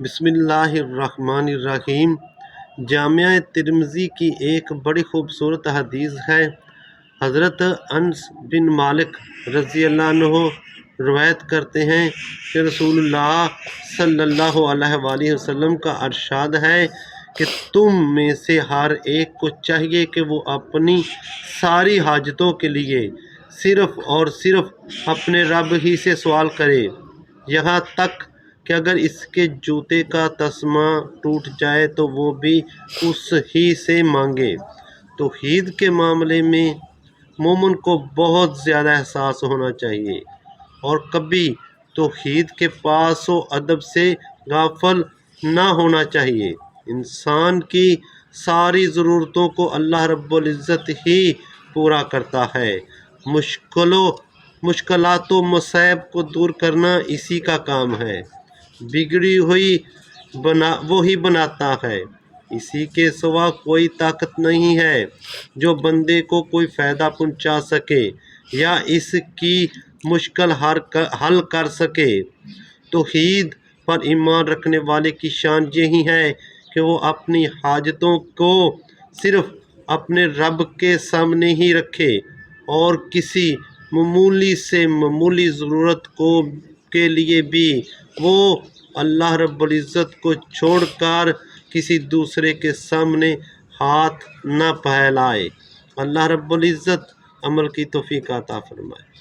بسم اللہ الرحمن الرحیم۔ جامعہ ترمذی کی ایک بڑی خوبصورت حدیث ہے۔ حضرت انس بن مالک رضی اللہ عنہ روایت کرتے ہیں کہ رسول اللہ صلی اللہ علیہ وآلہ وسلم کا ارشاد ہے کہ تم میں سے ہر ایک کو چاہیے کہ وہ اپنی ساری حاجتوں کے لیے صرف اور صرف اپنے رب ہی سے سوال کرے، یہاں تک کہ اگر اس کے جوتے کا تسمہ ٹوٹ جائے تو وہ بھی اس ہی سے مانگے۔ توحید کے معاملے میں مومن کو بہت زیادہ احساس ہونا چاہیے اور کبھی توحید کے پاس و ادب سے غافل نہ ہونا چاہیے۔ انسان کی ساری ضرورتوں کو اللہ رب العزت ہی پورا کرتا ہے۔ مشکلات و مصائب کو دور کرنا اسی کا کام ہے۔ بگڑی ہوئی وہی بناتا ہے۔ اسی کے سوا کوئی طاقت نہیں ہے جو بندے کو کوئی فائدہ پہنچا سکے یا اس کی مشکل حل کر سکے۔ توحید پر ایمان رکھنے والے کی شان یہی ہے کہ وہ اپنی حاجتوں کو صرف اپنے رب کے سامنے ہی رکھے اور کسی معمولی سے معمولی ضرورت کے لیے بھی وہ اللہ رب العزت کو چھوڑ کر کسی دوسرے کے سامنے ہاتھ نہ پھیلائے۔ اللہ رب العزت عمل کی توفیق عطا فرمائے۔